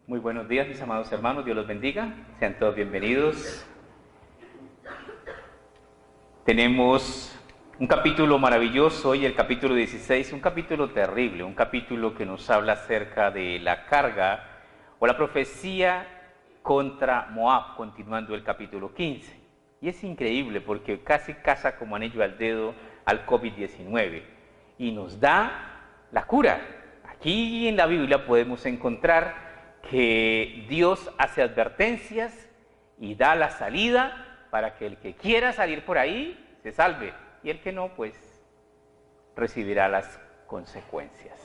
Muy buenos días, mis amados hermanos, Dios los bendiga, sean todos bienvenidos. Tenemos un capítulo maravilloso hoy, el capítulo 16, un capítulo terrible, un capítulo que nos habla acerca de la carga o la profecía contra Moab, continuando el capítulo 15. Y es increíble porque casi casa como anillo al dedo al COVID-19 y nos da la cura. Aquí en la Biblia podemos encontrar que Dios hace advertencias y da la salida para que el que quiera salir por ahí se salve y el que no, pues recibirá las consecuencias.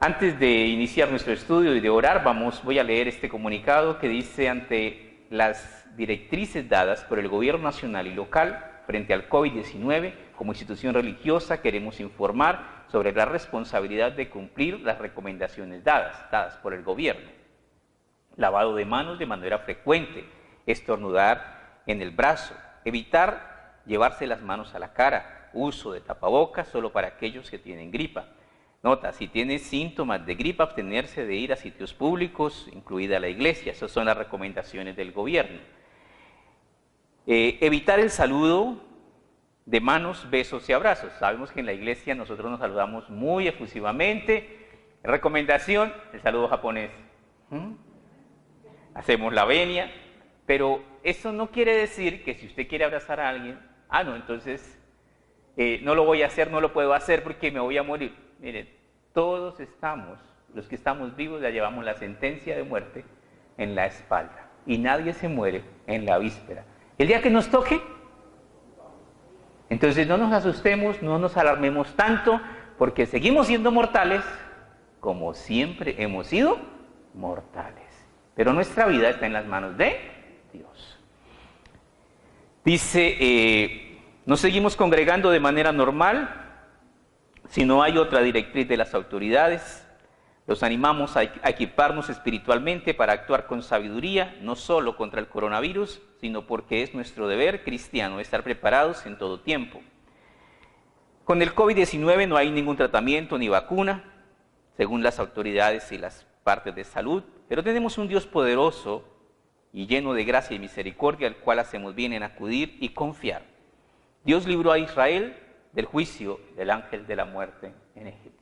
Antes de iniciar nuestro estudio y de orar, voy a leer este comunicado que dice: ante las directrices dadas por el gobierno nacional y local frente al COVID-19, como institución religiosa queremos informar sobre la responsabilidad de cumplir las recomendaciones dadas por el gobierno. Lavado de manos de manera frecuente, estornudar en el brazo, evitar llevarse las manos a la cara, uso de tapabocas solo para aquellos que tienen gripa. Nota, si tienes síntomas de gripa, abstenerse de ir a sitios públicos, incluida la iglesia. Esas son las recomendaciones del gobierno. Evitar el saludo de manos, besos y abrazos. Sabemos que en la iglesia nosotros nos saludamos muy efusivamente. Recomendación, el saludo japonés. Hacemos la venia, pero eso no quiere decir que si usted quiere abrazar a alguien, no, entonces no lo voy a hacer, no lo puedo hacer porque me voy a morir. Miren, todos estamos, los que estamos vivos ya llevamos la sentencia de muerte en la espalda y nadie se muere en la víspera. El día que nos toque, entonces no nos asustemos, no nos alarmemos tanto, porque seguimos siendo mortales como siempre hemos sido mortales. Pero nuestra vida está en las manos de Dios. Dice, nos seguimos congregando de manera normal, si no hay otra directriz de las autoridades. Los animamos a equiparnos espiritualmente para actuar con sabiduría, no solo contra el coronavirus, sino porque es nuestro deber cristiano estar preparados en todo tiempo. Con el COVID-19 no hay ningún tratamiento ni vacuna, según las autoridades y las partes de salud, pero tenemos un Dios poderoso y lleno de gracia y misericordia, al cual hacemos bien en acudir y confiar. Dios libró a Israel del juicio del ángel de la muerte en Egipto.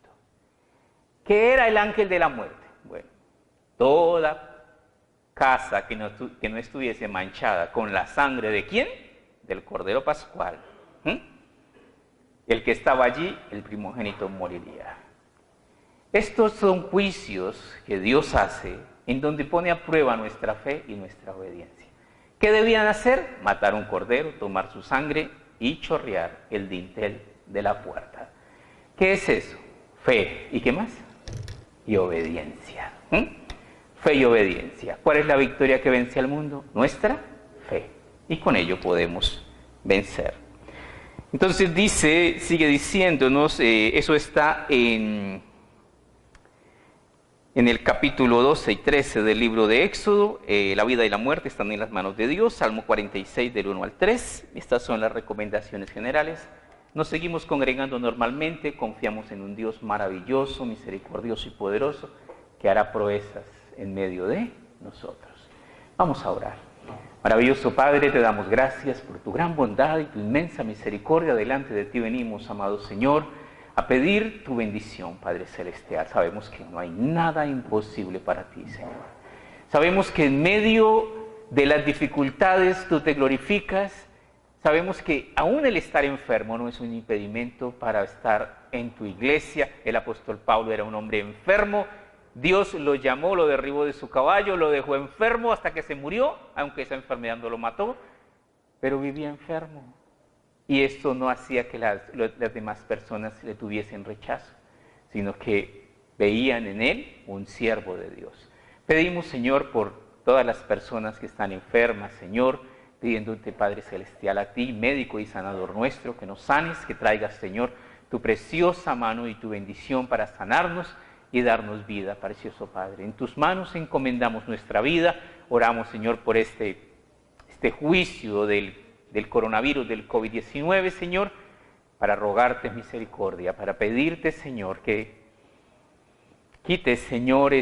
¿Qué era el ángel de la muerte? Bueno, toda casa que no estuviese manchada con la sangre ¿de quién? Del Cordero Pascual. El que estaba allí, el primogénito moriría. Estos son juicios que Dios hace en donde pone a prueba nuestra fe y nuestra obediencia. ¿Qué debían hacer? Matar un cordero, tomar su sangre y chorrear el dintel de la puerta. ¿Qué es eso? Fe. ¿Y qué más? Y obediencia. Fe y obediencia. ¿Cuál es la victoria que vence al mundo? Nuestra fe. Y con ello podemos vencer. Entonces sigue diciéndonos, eso está en el capítulo 12 y 13 del libro de Éxodo. La vida y la muerte están en las manos de Dios. Salmo 46 del 1 al 3. Estas son las recomendaciones generales. Nos seguimos congregando normalmente, confiamos en un Dios maravilloso, misericordioso y poderoso, que hará proezas en medio de nosotros. Vamos a orar. Maravilloso Padre, te damos gracias por tu gran bondad y tu inmensa misericordia. Delante de ti venimos, amado Señor, a pedir tu bendición, Padre Celestial. Sabemos que no hay nada imposible para ti, Señor. Sabemos que en medio de las dificultades tú te glorificas. Sabemos que aún el estar enfermo no es un impedimento para estar en tu iglesia. El apóstol Pablo era un hombre enfermo. Dios lo llamó, lo derribó de su caballo, lo dejó enfermo hasta que se murió, aunque esa enfermedad no lo mató, pero vivía enfermo. Y esto no hacía que las demás personas le tuviesen rechazo, sino que veían en él un siervo de Dios. Pedimos, Señor, por todas las personas que están enfermas, Señor, pidiéndote, Padre Celestial, a ti, médico y sanador nuestro, que nos sanes, que traigas, Señor, tu preciosa mano y tu bendición para sanarnos y darnos vida, precioso Padre. En tus manos encomendamos nuestra vida. Oramos, Señor, por este juicio del coronavirus, del COVID-19, Señor, para rogarte misericordia, para pedirte, Señor, que quites, Señor,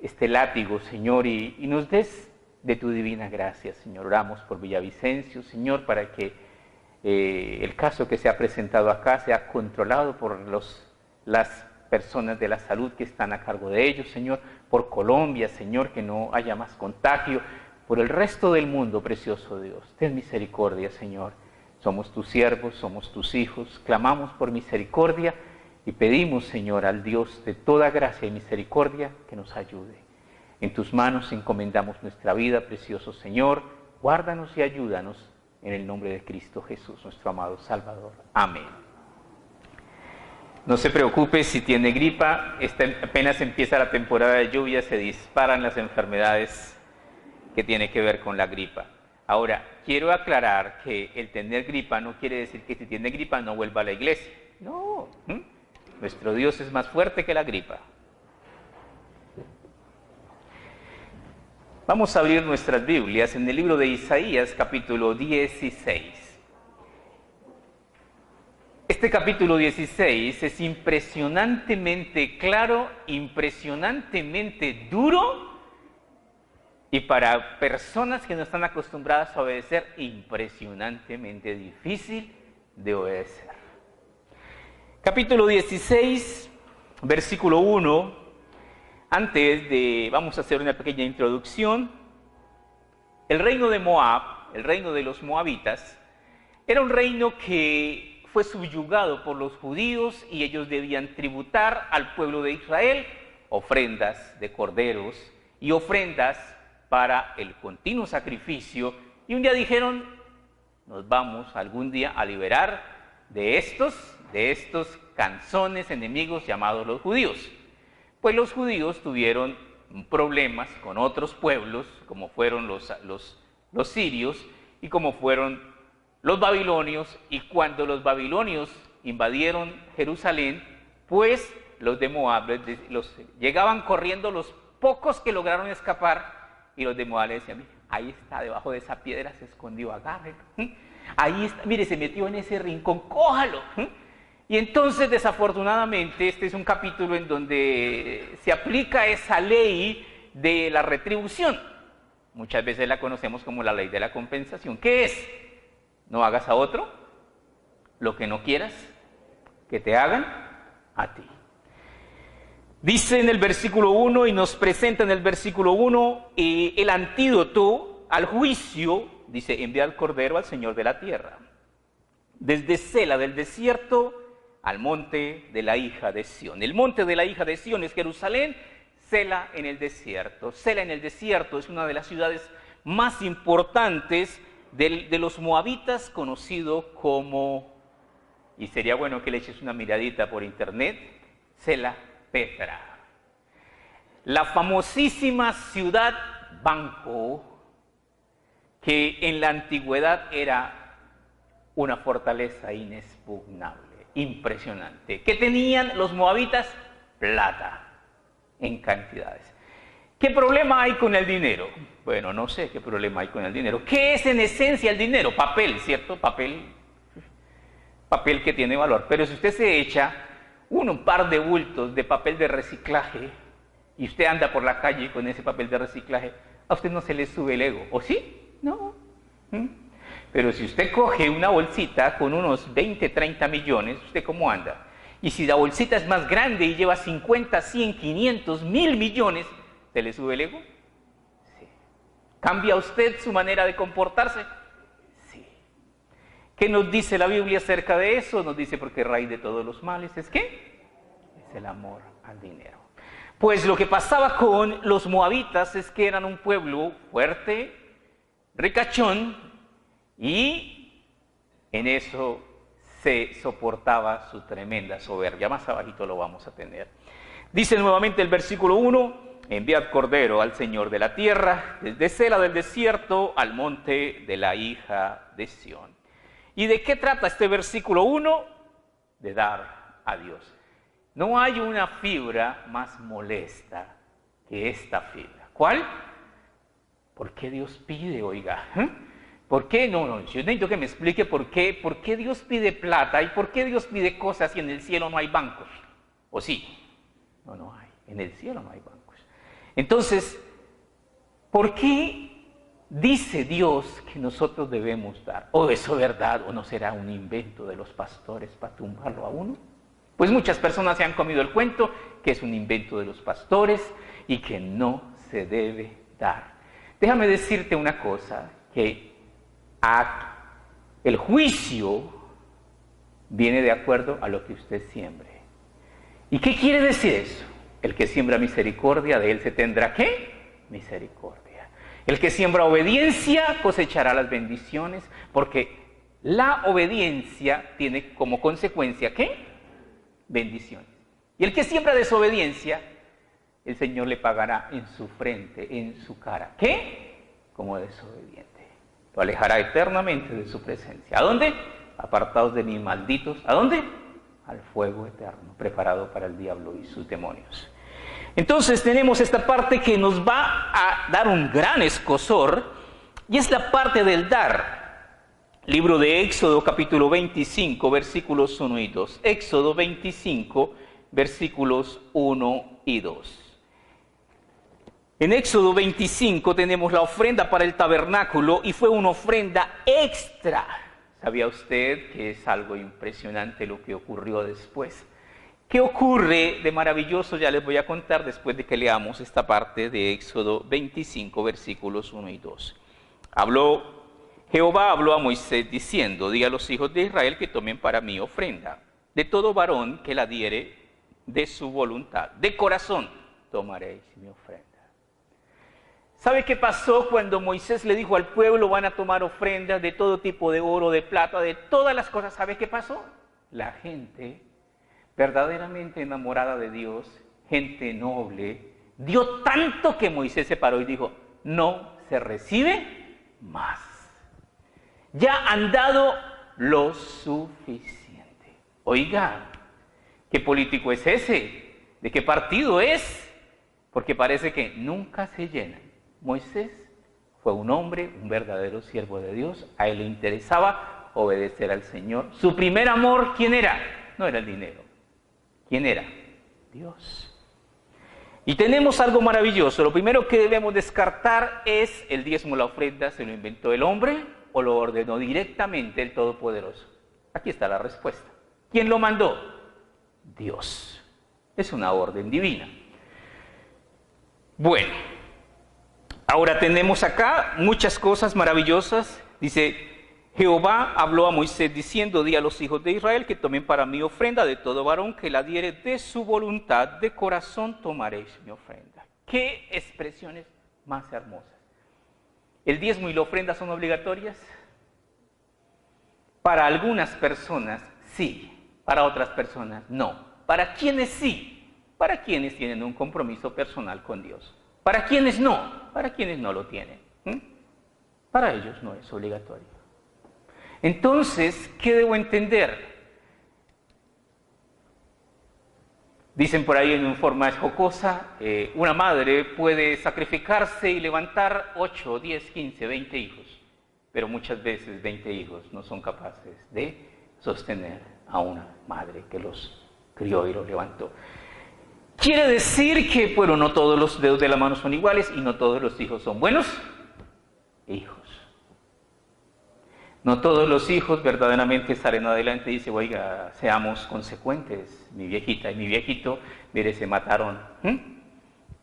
este látigo, Señor, y nos des de tu divina gracia, Señor. Oramos por Villavicencio, Señor, para que el caso que se ha presentado acá sea controlado por las personas de la salud que están a cargo de ellos, Señor, por Colombia, Señor, que no haya más contagio, por el resto del mundo, precioso Dios. Ten misericordia, Señor. Somos tus siervos, somos tus hijos, clamamos por misericordia y pedimos, Señor, al Dios de toda gracia y misericordia que nos ayude. En tus manos encomendamos nuestra vida, precioso Señor. Guárdanos y ayúdanos en el nombre de Cristo Jesús, nuestro amado Salvador. Amén. No se preocupe si tiene gripa, apenas empieza la temporada de lluvia, se disparan las enfermedades que tienen que ver con la gripa. Ahora, quiero aclarar que el tener gripa no quiere decir que si tiene gripa no vuelva a la iglesia. No, nuestro Dios es más fuerte que la gripa. Vamos a abrir nuestras Biblias en el libro de Isaías, capítulo 16. Este capítulo 16 es impresionantemente claro, impresionantemente duro, y para personas que no están acostumbradas a obedecer, impresionantemente difícil de obedecer. Capítulo 16, versículo 1. Vamos a hacer una pequeña introducción. El reino de Moab, el reino de los moabitas, era un reino que fue subyugado por los judíos y ellos debían tributar al pueblo de Israel ofrendas de corderos y ofrendas para el continuo sacrificio. Y un día dijeron, nos vamos algún día a liberar de estos canzones enemigos llamados los judíos. Pues los judíos tuvieron problemas con otros pueblos, como fueron los sirios y como fueron los babilonios, y cuando los babilonios invadieron Jerusalén, pues los de Moab llegaban corriendo los pocos que lograron escapar, y los de Moab le decían, ahí está, debajo de esa piedra se escondió, agárrelo. Ahí está, mire, se metió en ese rincón, cójalo. Y entonces, desafortunadamente, este es un capítulo en donde se aplica esa ley de la retribución. Muchas veces la conocemos como la ley de la compensación. ¿Qué es? No hagas a otro lo que no quieras que te hagan a ti. Dice en el versículo 1, y nos presenta en el versículo 1 el antídoto al juicio. Dice, envía al Cordero al Señor de la tierra, desde Sela del desierto al monte de la hija de Sión. El monte de la hija de Sión es Jerusalén, Sela en el desierto. Sela en el desierto es una de las ciudades más importantes de los moabitas, conocido como, y sería bueno que le eches una miradita por internet, Sela Petra. La famosísima ciudad Banco, que en la antigüedad era una fortaleza inexpugnable, impresionante. ¿Qué tenían los moabitas? Plata, en cantidades. ¿Qué problema hay con el dinero? Bueno, no sé qué problema hay con el dinero. ¿Qué es en esencia el dinero? Papel, ¿cierto? Papel que tiene valor. Pero si usted se echa un par de bultos de papel de reciclaje y usted anda por la calle con ese papel de reciclaje, a usted no se le sube el ego, ¿o sí? No. Pero si usted coge una bolsita con unos 20, 30 millones, ¿usted cómo anda? Y si la bolsita es más grande y lleva 50, 100, 500, 1000 millones, ¿se le sube el ego? Sí. ¿Cambia usted su manera de comportarse? Sí. ¿Qué nos dice la Biblia acerca de eso? Nos dice, porque raíz de todos los males es ¿qué? Es el amor al dinero. Pues lo que pasaba con los moabitas es que eran un pueblo fuerte, ricachón, y en eso se soportaba su tremenda soberbia. Más abajito lo vamos a tener. Dice nuevamente el versículo 1, enviad cordero al Señor de la tierra, desde Sela del desierto al monte de la hija de Sión. ¿Y de qué trata este versículo 1? De dar a Dios. No hay una fibra más molesta que esta fibra. ¿Cuál? ¿Por qué Dios pide, oiga? ¿Por qué? No, yo necesito que me explique por qué Dios pide plata y por qué Dios pide cosas y en el cielo no hay bancos. ¿O sí? No hay. En el cielo no hay bancos. Entonces, ¿por qué dice Dios que nosotros debemos dar? ¿O eso es verdad o no será un invento de los pastores para tumbarlo a uno? Pues muchas personas se han comido el cuento que es un invento de los pastores y que no se debe dar. Déjame decirte una cosa, que el juicio viene de acuerdo a lo que usted siembre. ¿Y qué quiere decir eso? El que siembra misericordia, de él se tendrá ¿qué? Misericordia. El que siembra obediencia cosechará las bendiciones, porque la obediencia tiene como consecuencia ¿qué? Bendiciones. Y el que siembra desobediencia, el Señor le pagará en su frente, en su cara. ¿Qué? Como desobediente. Lo alejará eternamente de su presencia. ¿A dónde? Apartados de mí, malditos. ¿A dónde? Al fuego eterno, preparado para el diablo y sus demonios. Entonces tenemos esta parte que nos va a dar un gran escozor, y es la parte del dar. Libro de Éxodo, capítulo 25, versículos 1 y 2. Éxodo 25, versículos 1 y 2. En Éxodo 25 tenemos la ofrenda para el tabernáculo, y fue una ofrenda extra. ¿Sabía usted que es algo impresionante lo que ocurrió después? ¿Qué ocurre de maravilloso? Ya les voy a contar después de que leamos esta parte de Éxodo 25, versículos 1 y 2. Jehová habló a Moisés diciendo: di a los hijos de Israel que tomen para mí ofrenda. De todo varón que la diere de su voluntad, de corazón tomaréis mi ofrenda. ¿Sabe qué pasó cuando Moisés le dijo al pueblo: van a tomar ofrendas de todo tipo de oro, de plata, de todas las cosas? ¿Sabe qué pasó? La gente verdaderamente enamorada de Dios, gente noble, dio tanto que Moisés se paró y dijo: no se recibe más. Ya han dado lo suficiente. Oiga, ¿qué político es ese? ¿De qué partido es? Porque parece que nunca se llenan. Moisés fue un hombre, un verdadero siervo de Dios. A él le interesaba obedecer al Señor. Su primer amor, ¿quién era? No era el dinero. ¿Quién era? Dios. Y tenemos algo maravilloso. Lo primero que debemos descartar es el diezmo, la ofrenda. ¿Se lo inventó el hombre o lo ordenó directamente el Todopoderoso? Aquí está la respuesta. ¿Quién lo mandó? Dios. Es una orden divina. Bueno, ahora tenemos acá muchas cosas maravillosas. Dice: Jehová habló a Moisés diciendo: di a los hijos de Israel que tomen para mí ofrenda, de todo varón que la diere de su voluntad, de corazón tomaréis mi ofrenda. ¡Qué expresiones más hermosas! ¿El diezmo y la ofrenda son obligatorias? Para algunas personas sí, para otras personas no. ¿Para quiénes sí? Para quienes tienen un compromiso personal con Dios. ¿Para quienes no? Para quienes no lo tienen. Para ellos no es obligatorio. Entonces, ¿qué debo entender? Dicen por ahí en forma jocosa, una madre puede sacrificarse y levantar 8, 10, 15, 20 hijos, pero muchas veces 20 hijos no son capaces de sostener a una madre que los crió y los levantó. Quiere decir que, bueno, no todos los dedos de la mano son iguales y no todos los hijos son buenos hijos. No todos los hijos verdaderamente salen adelante y dicen: oiga, seamos consecuentes, mi viejita y mi viejito, mire, se mataron,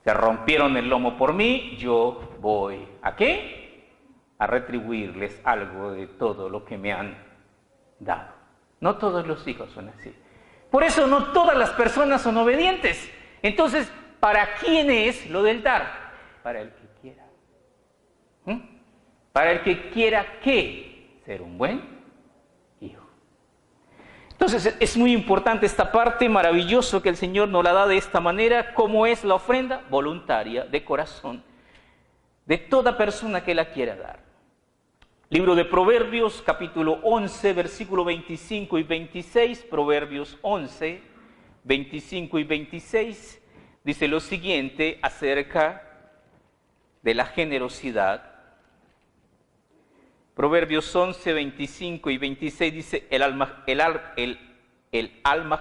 se rompieron el lomo por mí, yo voy, ¿a qué? A retribuirles algo de todo lo que me han dado. No todos los hijos son así. Por eso no todas las personas son obedientes. Entonces, ¿para quién es lo del dar? Para el que quiera. Para el que quiera, ¿qué? Ser un buen hijo. Entonces, es muy importante esta parte, maravilloso que el Señor nos la da de esta manera. ¿Cómo es la ofrenda? Voluntaria, de corazón, de toda persona que la quiera dar. Libro de Proverbios, capítulo 11, versículo 25 y 26, Proverbios 11, 25 y 26, dice lo siguiente acerca de la generosidad. Proverbios 11, 25 y 26 dice: el alma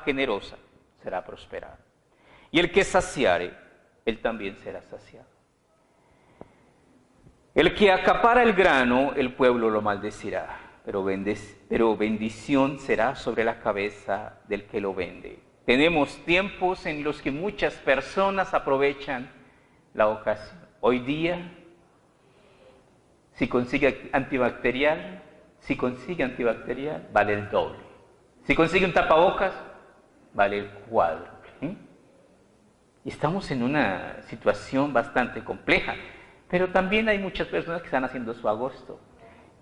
generosa será prosperada, y el que saciare él también será saciado. El que acapara el grano, el pueblo lo maldecirá, pero bendición será sobre la cabeza del que lo vende. Tenemos tiempos en los que muchas personas aprovechan la ocasión. Hoy día, si consigue antibacterial, vale el doble. Si consigue un tapabocas, vale el cuádruple. Y estamos en una situación bastante compleja, pero también hay muchas personas que están haciendo su agosto.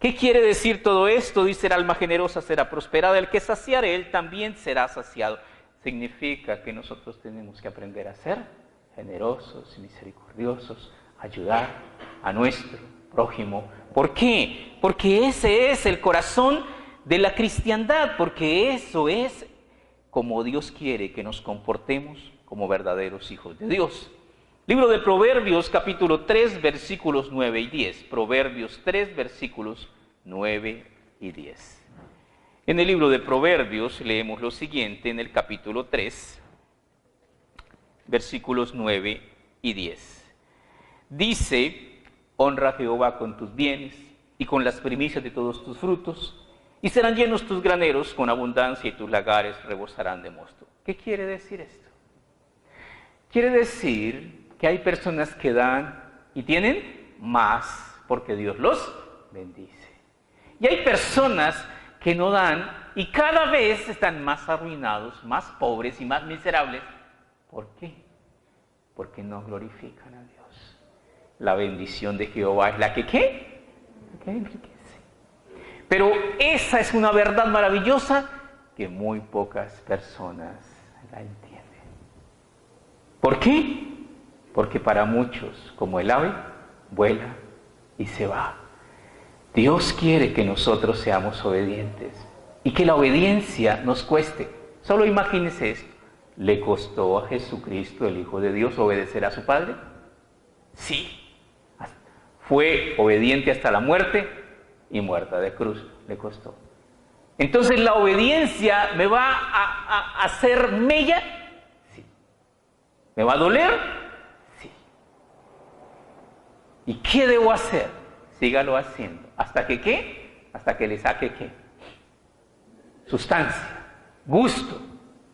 ¿Qué quiere decir todo esto? Dice: el alma generosa será prosperada, el que saciare, él también será saciado. Significa que nosotros tenemos que aprender a ser generosos y misericordiosos, ayudar a nuestro prójimo. ¿Por qué? Porque ese es el corazón de la cristiandad, porque eso es como Dios quiere que nos comportemos como verdaderos hijos de Dios. Libro de Proverbios, capítulo 3, versículos 9 y 10. Proverbios 3, versículos 9 y 10. En el libro de Proverbios leemos lo siguiente en el capítulo 3, versículos 9 y 10. Dice: honra a Jehová con tus bienes y con las primicias de todos tus frutos, y serán llenos tus graneros con abundancia y tus lagares rebosarán de mosto. ¿Qué quiere decir esto? Quiere decir que hay personas que dan y tienen más porque Dios los bendice. Y hay personas que no dan y cada vez están más arruinados, más pobres y más miserables. ¿Por qué? Porque no glorifican a Dios. La bendición de Jehová es la que ¿qué? La que enriquece. Pero esa es una verdad maravillosa que muy pocas personas la entienden. ¿Por qué? Porque para muchos, como el ave, vuela y se va. Dios quiere que nosotros seamos obedientes y que la obediencia nos cueste. Solo imagínese esto. ¿Le costó a Jesucristo, el Hijo de Dios, obedecer a su Padre? Sí. Fue obediente hasta la muerte y muerta de cruz. Le costó. Entonces, ¿la obediencia me va a hacer mella? Sí. ¿Me va a doler? Sí. ¿Y qué debo hacer? Sígalo haciendo. ¿Hasta que qué? Hasta que le saque qué. Sustancia, gusto.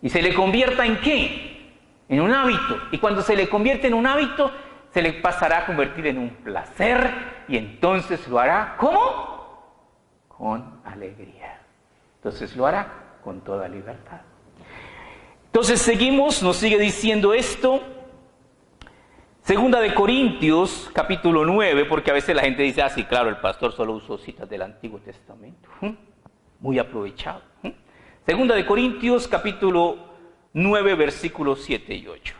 ¿Y se le convierta en qué? En un hábito. Y cuando se le convierte en un hábito, se le pasará a convertir en un placer. Y entonces lo hará, ¿cómo? Con alegría. Entonces lo hará con toda libertad. Entonces seguimos, nos sigue diciendo esto. Segunda de Corintios, capítulo 9, porque a veces la gente dice: ah, sí, claro, el pastor solo usó citas del Antiguo Testamento. Muy aprovechado. Segunda de Corintios, capítulo 9, versículos 7 y 8.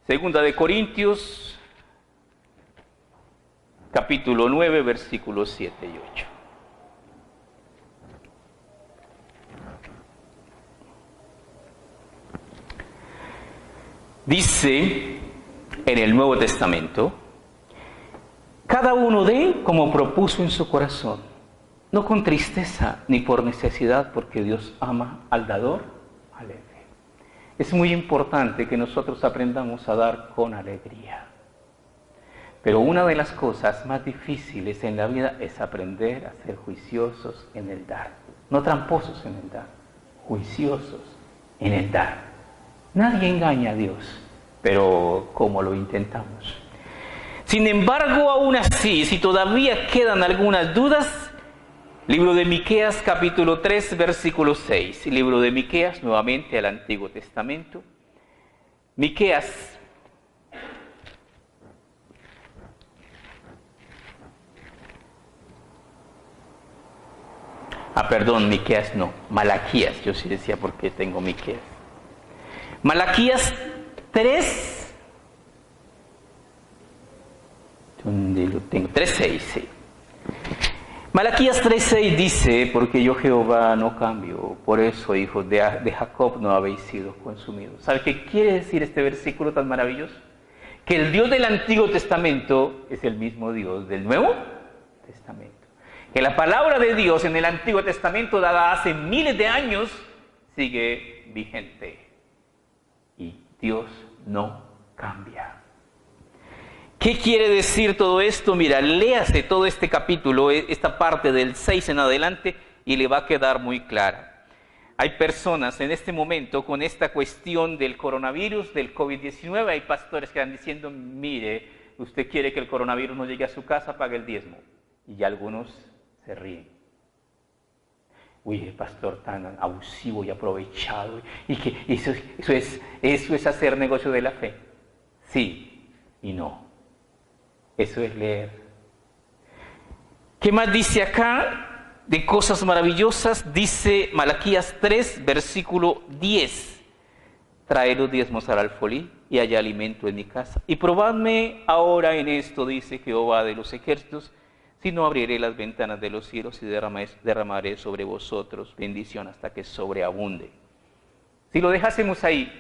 Segunda de Corintios, capítulo 9, versículos 7 y 8. Dice en el Nuevo Testamento: cada uno dé como propuso en su corazón, no con tristeza ni por necesidad, porque Dios ama al dador alegre. Es muy importante que nosotros aprendamos a dar con alegría. Pero una de las cosas más difíciles en la vida es aprender a ser juiciosos en el dar. No tramposos en el dar, juiciosos en el dar. Nadie engaña a Dios, pero ¿cómo lo intentamos? Sin embargo, aún así, si todavía quedan algunas dudas, libro de Miqueas, capítulo 3, versículo 6. Libro de Miqueas, nuevamente al Antiguo Testamento. Miqueas, Miqueas no, Malaquías, yo sí decía porque tengo Miqueas. Malaquías 3, ¿dónde lo tengo? 3:6, sí. Malaquías 3:6 dice: porque yo Jehová no cambio, por eso, hijos de Jacob, no habéis sido consumidos. ¿Sabe qué quiere decir este versículo tan maravilloso? Que el Dios del Antiguo Testamento es el mismo Dios del Nuevo Testamento. Que la palabra de Dios en el Antiguo Testamento, dada hace miles de años, sigue vigente. Y Dios no cambia. ¿Qué quiere decir todo esto? Mira, léase todo este capítulo, esta parte del 6 en adelante, y le va a quedar muy clara. Hay personas en este momento con esta cuestión del coronavirus, del COVID-19, hay pastores que están diciendo, mire, usted quiere que el coronavirus no llegue a su casa, pague el diezmo. Y ya algunos se ríen. Uy, el pastor tan abusivo y aprovechado, y que eso es hacer negocio de la fe. Sí y no. Eso es leer. ¿Qué más dice acá de cosas maravillosas? Dice Malaquías 3, versículo 10. Trae los diezmos al alfolí y haya alimento en mi casa. Y probadme ahora en esto, dice Jehová de los ejércitos, si no abriré las ventanas de los cielos y derramaré sobre vosotros bendición hasta que sobreabunde. Si lo dejásemos ahí,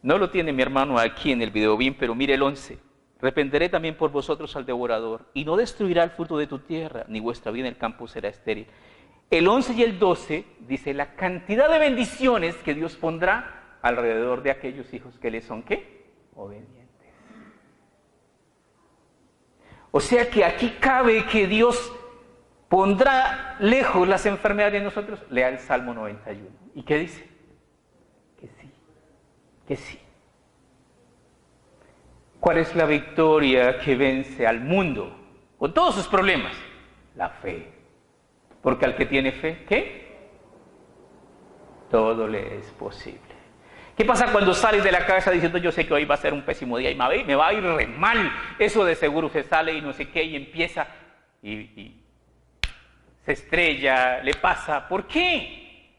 no lo tiene mi hermano aquí en el video bien, pero mire el 11. Reprenderé también por vosotros al devorador, y no destruirá el fruto de tu tierra, ni vuestra vida en el campo será estéril. El 11 y el 12 dice la cantidad de bendiciones que Dios pondrá alrededor de aquellos hijos que le son, ¿qué? Obedientes. O sea que aquí cabe que Dios pondrá lejos las enfermedades de nosotros. Lea el Salmo 91. ¿Y qué dice? Que sí, que sí. ¿Cuál es la victoria que vence al mundo con todos sus problemas? La fe. Porque al que tiene fe, ¿qué? Todo le es posible. ¿Qué pasa cuando sales de la casa diciendo yo sé que hoy va a ser un pésimo día y me va a ir re mal? Eso de seguro se sale y no sé qué y empieza y se estrella, le pasa. ¿Por qué?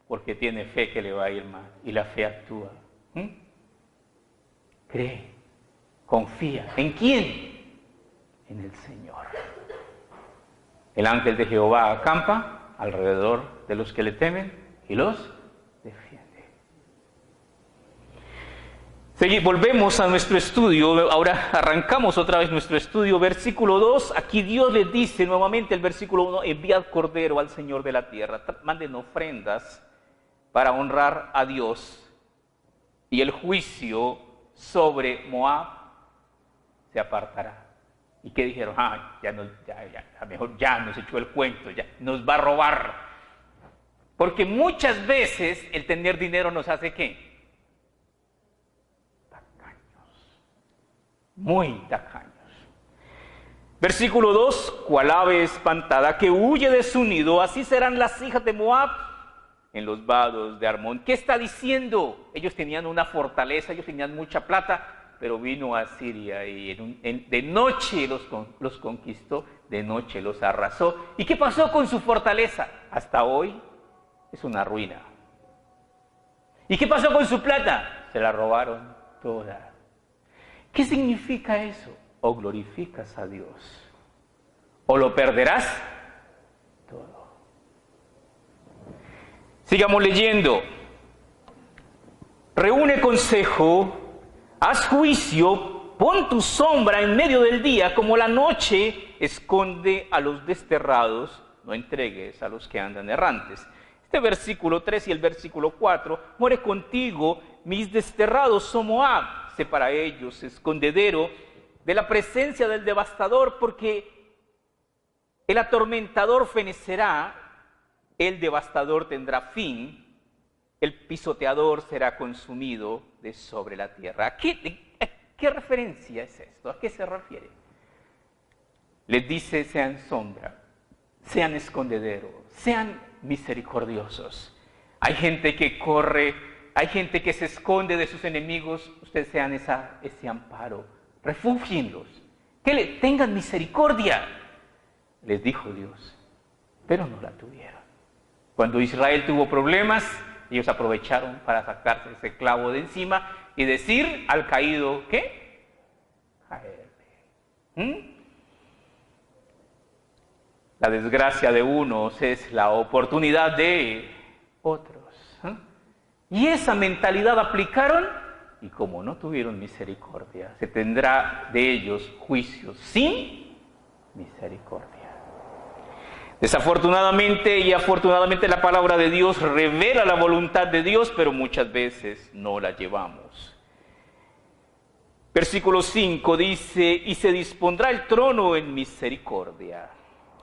Porque tiene fe que le va a ir mal y la fe actúa. Cree, confía. ¿En quién? En el Señor. El ángel de Jehová acampa alrededor de los que le temen y los defiende. Volvemos a nuestro estudio. Ahora arrancamos otra vez nuestro estudio. Versículo 2. Aquí Dios les dice nuevamente el versículo 1. Enviad cordero al Señor de la tierra. Manden ofrendas para honrar a Dios. Y el juicio sobre Moab se apartará. ¿Y qué dijeron? Mejor ya nos echó el cuento, ya nos va a robar. Porque muchas veces el tener dinero nos hace ¿qué? Tacaños. Muy tacaños. Versículo 2. Cual ave espantada que huye de su nido, así serán las hijas de Moab en los vados de Armón. ¿Qué está diciendo? Ellos tenían una fortaleza, ellos tenían mucha plata, pero vino a Siria y de noche los conquistó, de noche los arrasó. ¿Y qué pasó con su fortaleza? Hasta hoy es una ruina. ¿Y qué pasó con su plata? Se la robaron toda. ¿Qué significa eso? O glorificas a Dios, o lo perderás todo. Sigamos leyendo. Reúne consejo, haz juicio, pon tu sombra en medio del día, como la noche esconde a los desterrados, no entregues a los que andan errantes. Este versículo 3 y el versículo 4, muere contigo, mis desterrados son Moab, sé para ellos escondedero de la presencia del devastador, porque el atormentador fenecerá, el devastador tendrá fin, el pisoteador será consumido de sobre la tierra. ¿A qué referencia es esto? ¿A qué se refiere? Les dice, sean sombra, sean escondedero, sean misericordiosos. Hay gente que corre, hay gente que se esconde de sus enemigos, ustedes sean ese amparo, refúgienlos, que le tengan misericordia, les dijo Dios, pero no la tuvieron. Cuando Israel tuvo problemas, ellos aprovecharon para sacarse ese clavo de encima y decir al caído, ¿qué? Caerle. La desgracia de unos es la oportunidad de otros. Y esa mentalidad aplicaron, y como no tuvieron misericordia, se tendrá de ellos juicio sin misericordia. Desafortunadamente y afortunadamente la palabra de Dios revela la voluntad de Dios, pero muchas veces no la llevamos Versículo 5 dice, y se dispondrá el trono en misericordia,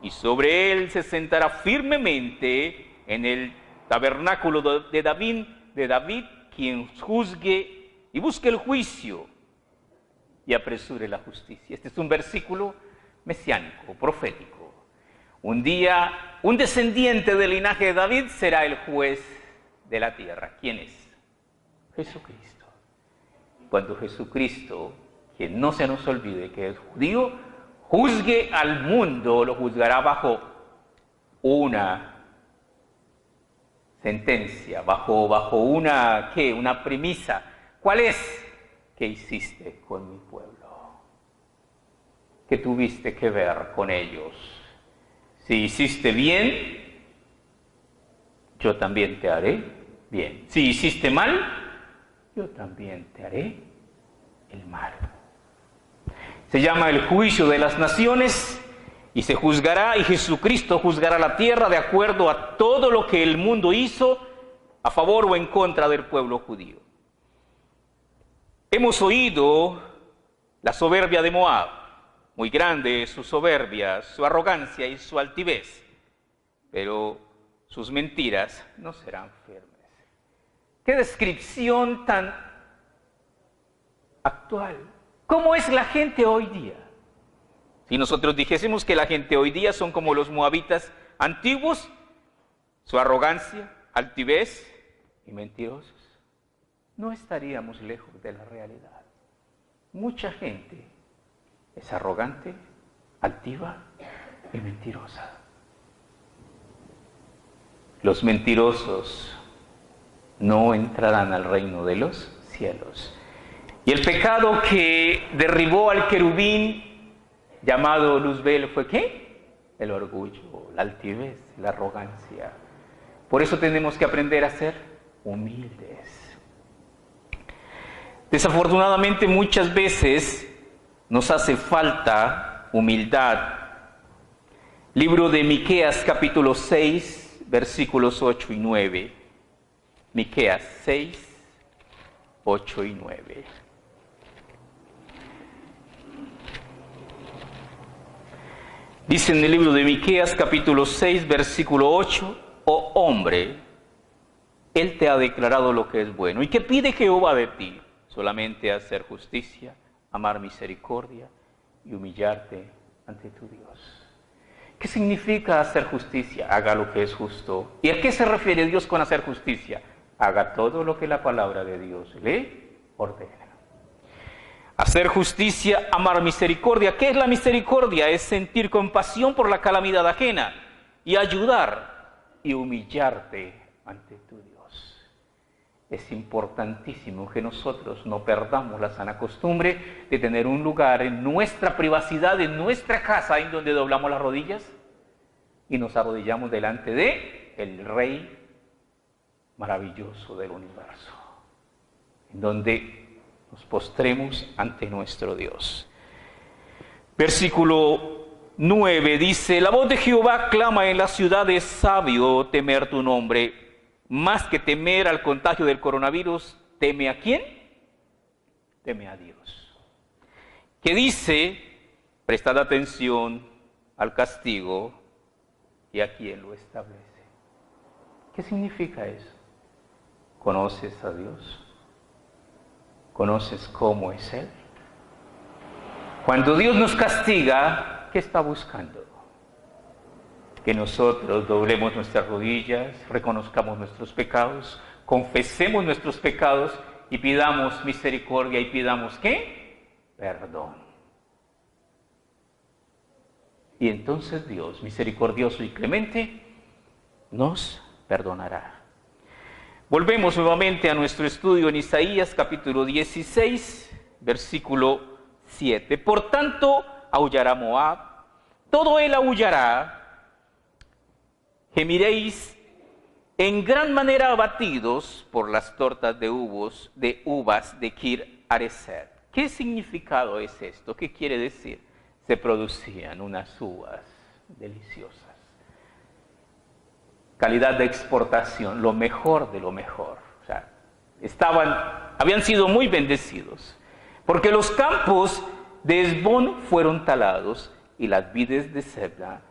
y sobre él se sentará firmemente en el tabernáculo de David, quien juzgue y busque el juicio y apresure la justicia. Este es un versículo mesiánico, profético. Un día, un descendiente del linaje de David será el juez de la tierra. ¿Quién es? Jesucristo. Cuando Jesucristo, que no se nos olvide que es judío, juzgue al mundo, lo juzgará bajo una sentencia, bajo una premisa. ¿Cuál es? ¿Qué hiciste con mi pueblo? ¿Qué tuviste que ver con ellos? Si hiciste bien, yo también te haré bien. Si hiciste mal, yo también te haré el mal. Se llama el juicio de las naciones y se juzgará, y Jesucristo juzgará la tierra de acuerdo a todo lo que el mundo hizo a favor o en contra del pueblo judío. Hemos oído la soberbia de Moab, muy grande su soberbia, su arrogancia y su altivez, pero sus mentiras no serán firmes. ¡Qué descripción tan actual! ¿Cómo es la gente hoy día? Si nosotros dijésemos que la gente hoy día son como los moabitas antiguos, su arrogancia, altivez y mentirosos, no estaríamos lejos de la realidad. Mucha gente es arrogante, altiva y mentirosa. Los mentirosos no entrarán al reino de los cielos. Y el pecado que derribó al querubín llamado Luzbel fue ¿qué? El orgullo, la altivez, la arrogancia. Por eso tenemos que aprender a ser humildes. Desafortunadamente muchas veces nos hace falta humildad. Libro de Miqueas capítulo 6, versículos 8 y 9. Miqueas 6, 8 y 9. Dice en el libro de Miqueas capítulo 6, versículo 8, oh hombre, Él te ha declarado lo que es bueno. ¿Y qué pide Jehová de ti? Solamente hacer justicia, amar misericordia y humillarte ante tu Dios. ¿Qué significa hacer justicia? Haga lo que es justo. ¿Y a qué se refiere Dios con hacer justicia? Haga todo lo que la palabra de Dios le ordena. Hacer justicia, amar misericordia. ¿Qué es la misericordia? Es sentir compasión por la calamidad ajena y ayudar y humillarte ante tu Dios. Es importantísimo que nosotros no perdamos la sana costumbre de tener un lugar en nuestra privacidad, en nuestra casa, en donde doblamos las rodillas y nos arrodillamos delante de el Rey maravilloso del universo, en donde nos postremos ante nuestro Dios. Versículo 9 dice, la voz de Jehová clama en la ciudad, es sabio temer tu nombre. Más que temer al contagio del coronavirus, ¿teme a quién? Teme a Dios. Que dice, prestad atención al castigo y a quien lo establece. ¿Qué significa eso? ¿Conoces a Dios? ¿Conoces cómo es Él? Cuando Dios nos castiga, ¿qué está buscando? Que nosotros doblemos nuestras rodillas, reconozcamos nuestros pecados, confesemos nuestros pecados y pidamos misericordia y pidamos ¿qué? Perdón. Y entonces Dios, misericordioso y clemente, nos perdonará. Volvemos nuevamente a nuestro estudio en Isaías capítulo 16, versículo 7. Por tanto, aullará Moab, todo él aullará. Gemiréis en gran manera abatidos por las tortas de uvas de Kir Hareset. ¿Qué significado es esto? ¿Qué quiere decir? Se producían unas uvas deliciosas. Calidad de exportación, lo mejor de lo mejor. O sea, habían sido muy bendecidos. Porque los campos de Hesbón fueron talados y las vides de Sebna.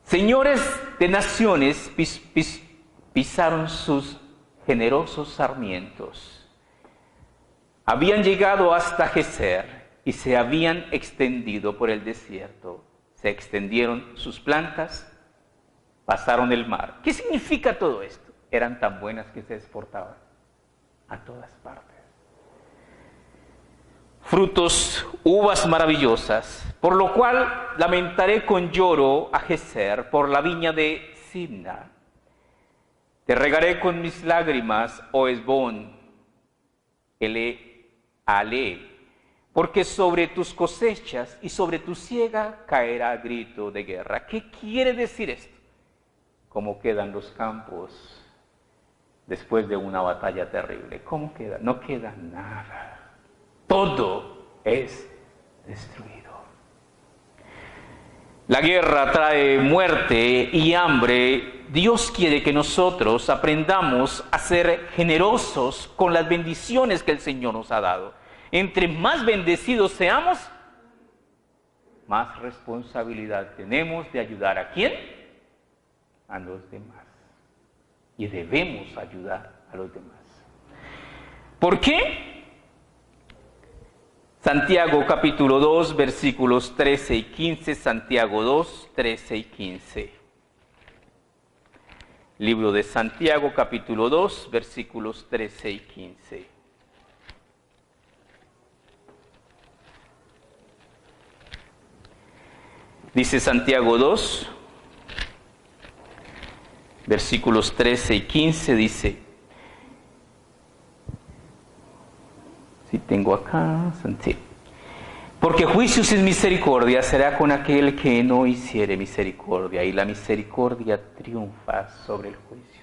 Señores de naciones pisaron sus generosos sarmientos. Habían llegado hasta Gezer y se habían extendido por el desierto. Se extendieron sus plantas, pasaron el mar. ¿Qué significa todo esto? Eran tan buenas que se exportaban a todas partes. Frutos, uvas maravillosas, por lo cual lamentaré con lloro a Gezer por la viña de Sibna. Te regaré con mis lágrimas, oh Hesbón, Ale, porque sobre tus cosechas y sobre tu siega caerá grito de guerra. ¿Qué quiere decir esto? ¿Cómo quedan los campos después de una batalla terrible? ¿Cómo queda? No queda nada. Todo es destruido. La guerra trae muerte y hambre. Dios quiere que nosotros aprendamos a ser generosos con las bendiciones que el Señor nos ha dado. Entre más bendecidos seamos, más responsabilidad tenemos de ayudar a ¿quién? A los demás. Y debemos ayudar a los demás. ¿Por qué? Santiago capítulo 2, versículos 13 y 15, Santiago 2, 13 y 15. Libro de Santiago capítulo 2, versículos 13 y 15. Dice Santiago 2, versículos 13 y 15, dice, si tengo acá, sí. Porque juicio sin misericordia será con aquel que no hiciere misericordia, y la misericordia triunfa sobre el juicio.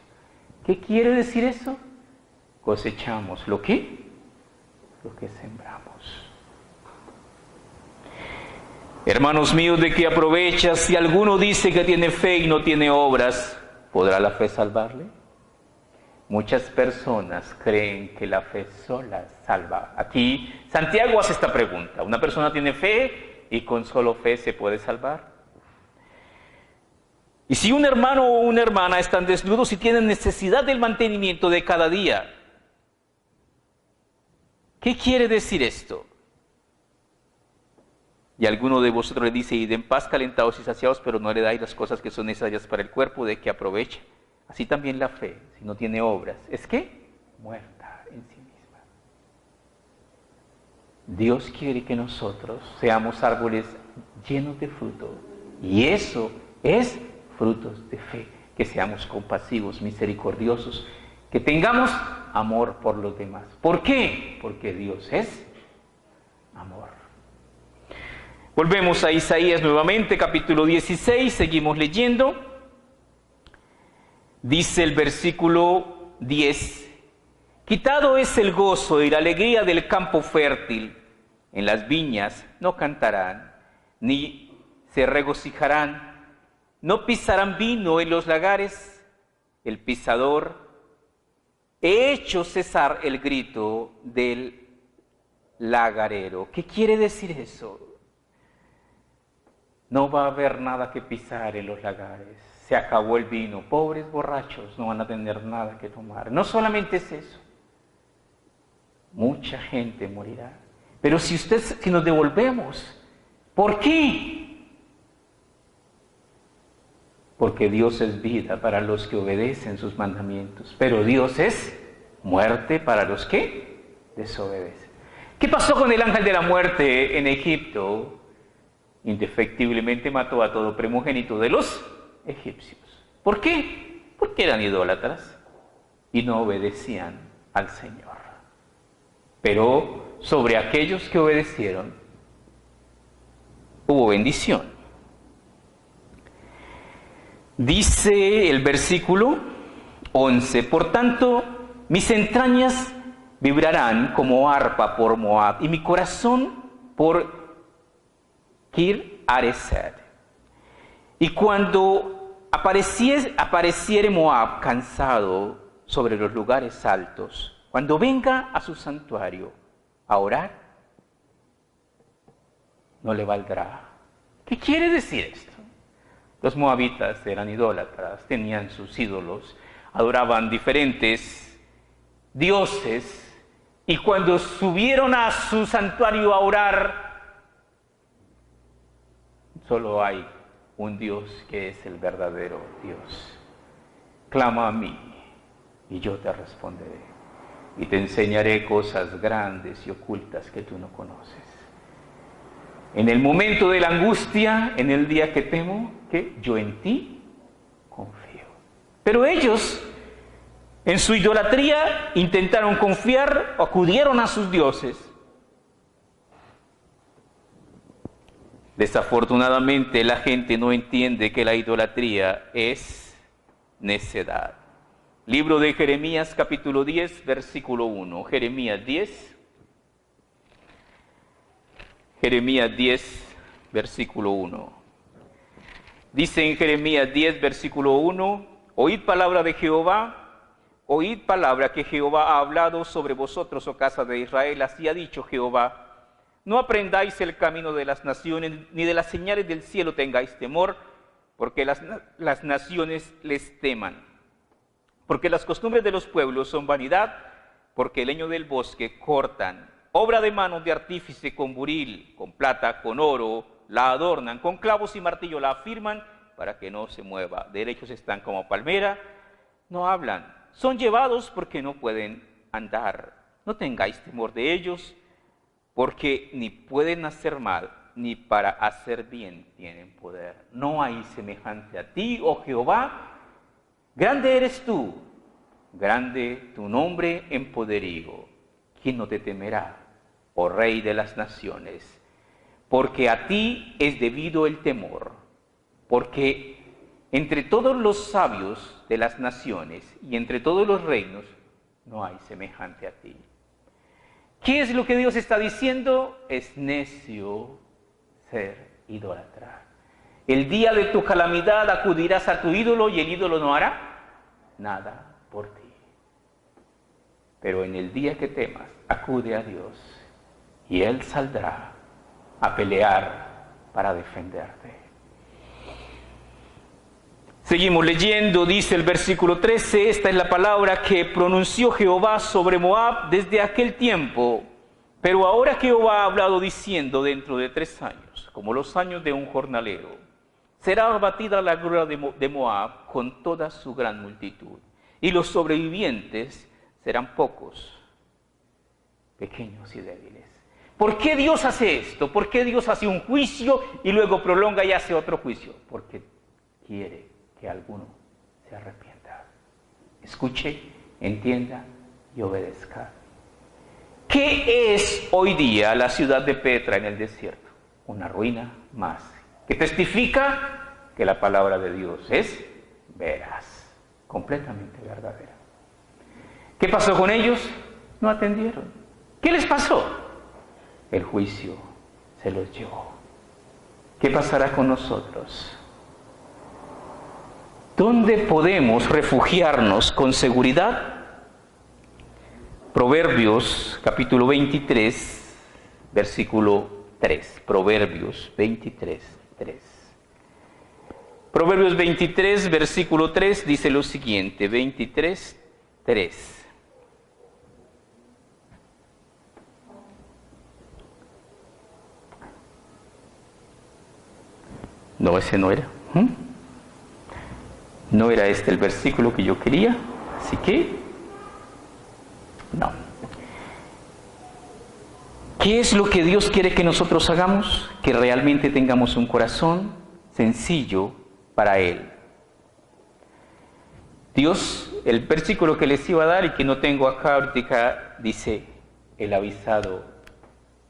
¿Qué quiere decir eso? Cosechamos lo que sembramos. Hermanos míos, ¿de qué aprovecha si alguno dice que tiene fe y no tiene obras? ¿Podrá la fe salvarle? Muchas personas creen que la fe sola salva. Aquí Santiago hace esta pregunta. ¿Una persona tiene fe y con solo fe se puede salvar? Y si un hermano o una hermana están desnudos y tienen necesidad del mantenimiento de cada día, ¿qué quiere decir esto? Y alguno de vosotros le dice, id en paz calentados y saciados, pero no le dais las cosas que son necesarias para el cuerpo, ¿de qué aprovecha? Así también la fe, si no tiene obras, ¿es qué? Muerta en sí misma. Dios quiere que nosotros seamos árboles llenos de fruto. Y eso es frutos de fe. Que seamos compasivos, misericordiosos, que tengamos amor por los demás. ¿Por qué? Porque Dios es amor. Volvemos a Isaías nuevamente, capítulo 16, seguimos leyendo. Dice el versículo 10, quitado es el gozo y la alegría del campo fértil, en las viñas no cantarán, ni se regocijarán, no pisarán vino en los lagares, el pisador, he hecho cesar el grito del lagarero. ¿Qué quiere decir eso? No va a haber nada que pisar en los lagares. Se acabó el vino. Pobres borrachos no van a tener nada que tomar. No solamente es eso. Mucha gente morirá. Pero si nos devolvemos, ¿por qué? Porque Dios es vida para los que obedecen sus mandamientos. Pero Dios es muerte para los que desobedecen. ¿Qué pasó con el ángel de la muerte en Egipto? Indefectiblemente mató a todo primogénito de los egipcios. ¿Por qué? Porque eran idólatras y no obedecían al Señor. Pero sobre aquellos que obedecieron hubo bendición. Dice el versículo 11, por tanto, mis entrañas vibrarán como arpa por Moab y mi corazón por Kir Haresed. Y cuando apareciere Moab cansado sobre los lugares altos, cuando venga a su santuario, a orar, no le valdrá. ¿Qué quiere decir esto? Los moabitas eran idólatras, tenían sus ídolos, adoraban diferentes dioses, y cuando subieron a su santuario a orar, solo hay un Dios que es el verdadero Dios. Clama a mí y yo te responderé y te enseñaré cosas grandes y ocultas que tú no conoces. En el momento de la angustia, en el día que temo, que yo en ti confío. Pero ellos, en su idolatría, intentaron confiar, acudieron a sus dioses. Desafortunadamente, la gente no entiende que la idolatría es necedad. Libro de Jeremías, capítulo 10, versículo 1. Jeremías 10. Jeremías 10, versículo 1. Dice en Jeremías 10, versículo 1, oíd palabra de Jehová, oíd palabra que Jehová ha hablado sobre vosotros, oh casa de Israel, así ha dicho Jehová. No aprendáis el camino de las naciones, ni de las señales del cielo tengáis temor, porque las naciones les teman. Porque las costumbres de los pueblos son vanidad, porque el leño del bosque cortan. Obra de manos de artífice con buril, con plata, con oro, la adornan, con clavos y martillo la afirman para que no se mueva. Derechos están como palmera, no hablan. Son llevados porque no pueden andar. No tengáis temor de ellos, porque ni pueden hacer mal, ni para hacer bien tienen poder. No hay semejante a ti, oh Jehová. Grande eres tú, grande tu nombre en poderío. ¿Quién no te temerá, oh Rey de las naciones? Porque a ti es debido el temor, porque entre todos los sabios de las naciones y entre todos los reinos no hay semejante a ti. ¿Qué es lo que Dios está diciendo? Es necio ser idólatra. El día de tu calamidad acudirás a tu ídolo y el ídolo no hará nada por ti. Pero en el día que temas, acude a Dios y Él saldrá a pelear para defenderte. Seguimos leyendo, dice el versículo 13, esta es la palabra que pronunció Jehová sobre Moab desde aquel tiempo. Pero ahora Jehová ha hablado diciendo, dentro de 3 años, como los años de un jornalero, será abatida la gloria de Moab con toda su gran multitud, y los sobrevivientes serán pocos, pequeños y débiles. ¿Por qué Dios hace esto? ¿Por qué Dios hace un juicio y luego prolonga y hace otro juicio? Porque quiere que alguno se arrepienta. Escuche, entienda y obedezca. ¿Qué es hoy día la ciudad de Petra en el desierto? Una ruina más, que testifica que la palabra de Dios es veraz, completamente verdadera. ¿Qué pasó con ellos? No atendieron. ¿Qué les pasó? El juicio se los llevó. ¿Qué pasará con nosotros? ¿Dónde podemos refugiarnos con seguridad? Proverbios capítulo 23, versículo 3. Proverbios 23, 3. Proverbios 23, versículo 3 dice lo siguiente, 23, 3. No, ese no era. No era este el versículo que yo quería, así que no. ¿Qué es lo que Dios quiere que nosotros hagamos? Que realmente tengamos un corazón sencillo para Él. Dios, el versículo que les iba a dar y que no tengo acá ahorita, dice, el avisado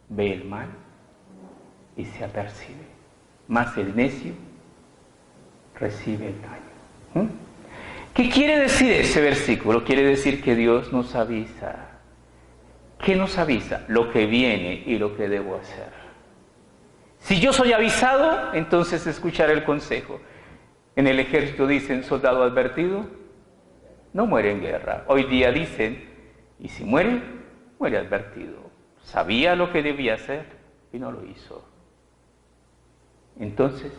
ve el mal y se apercibe, mas el necio recibe el daño. ¿Qué quiere decir ese versículo? Quiere decir que Dios nos avisa. ¿Qué nos avisa? Lo que viene y lo que debo hacer. Si yo soy avisado, entonces escucharé el consejo. En el ejército dicen, soldado advertido, no muere en guerra. Hoy día dicen, y si muere, muere advertido. Sabía lo que debía hacer y no lo hizo. Entonces,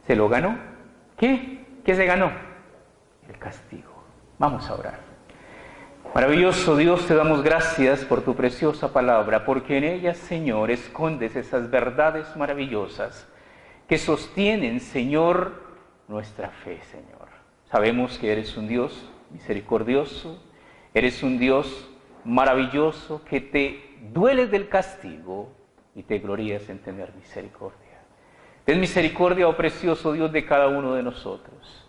¿se lo ganó? ¿Qué? ¿Qué se ganó? El castigo. Vamos a orar. Maravilloso Dios, te damos gracias por tu preciosa palabra, porque en ella, Señor, escondes esas verdades maravillosas que sostienen, Señor, nuestra fe, Señor. Sabemos que eres un Dios misericordioso, eres un Dios maravilloso, que te dueles del castigo y te glorías en tener misericordia. Ten misericordia, oh precioso Dios, de cada uno de nosotros.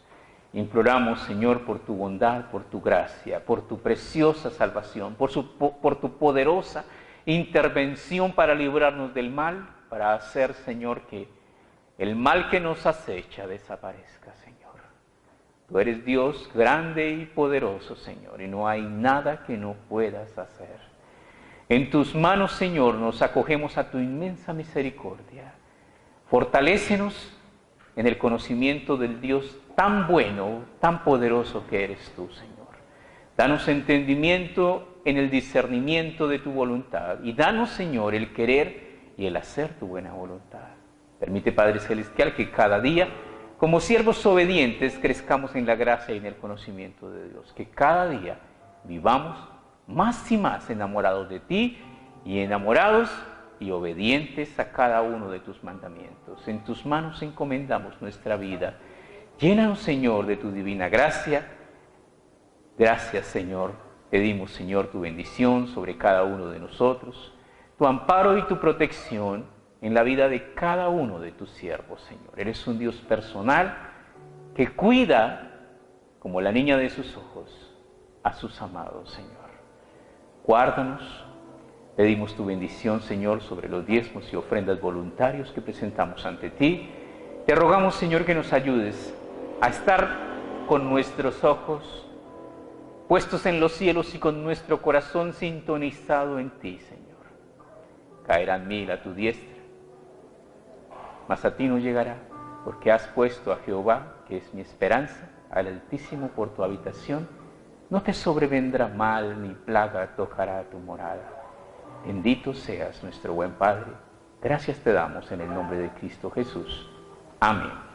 Imploramos, Señor, por tu bondad, por tu gracia, por tu preciosa salvación, por tu poderosa intervención para librarnos del mal, para hacer, Señor, que el mal que nos acecha desaparezca, Señor. Tú eres Dios grande y poderoso, Señor, y no hay nada que no puedas hacer. En tus manos, Señor, nos acogemos a tu inmensa misericordia. Fortalécenos en el conocimiento del Dios tan bueno, tan poderoso que eres tú, Señor. Danos entendimiento en el discernimiento de tu voluntad y danos, Señor, el querer y el hacer tu buena voluntad. Permite, Padre Celestial, que cada día, como siervos obedientes, crezcamos en la gracia y en el conocimiento de Dios. Que cada día vivamos más y más enamorados de ti y enamorados y obedientes a cada uno de tus mandamientos. En tus manos encomendamos nuestra vida. Llénanos, Señor, de tu divina gracia. Gracias, Señor. Pedimos, Señor, tu bendición sobre cada uno de nosotros, tu amparo y tu protección en la vida de cada uno de tus siervos, Señor. Eres un Dios personal que cuida, como la niña de sus ojos, a sus amados, Señor. Guárdanos. Pedimos tu bendición, Señor, sobre los diezmos y ofrendas voluntarios que presentamos ante ti. Te rogamos, Señor, que nos ayudes a estar con nuestros ojos puestos en los cielos y con nuestro corazón sintonizado en ti, Señor. Caerán 1000 a tu diestra, mas a ti no llegará, porque has puesto a Jehová, que es mi esperanza, al Altísimo por tu habitación. No te sobrevendrá mal ni plaga tocará tu morada. Bendito seas, nuestro buen Padre. Gracias te damos en el nombre de Cristo Jesús. Amén.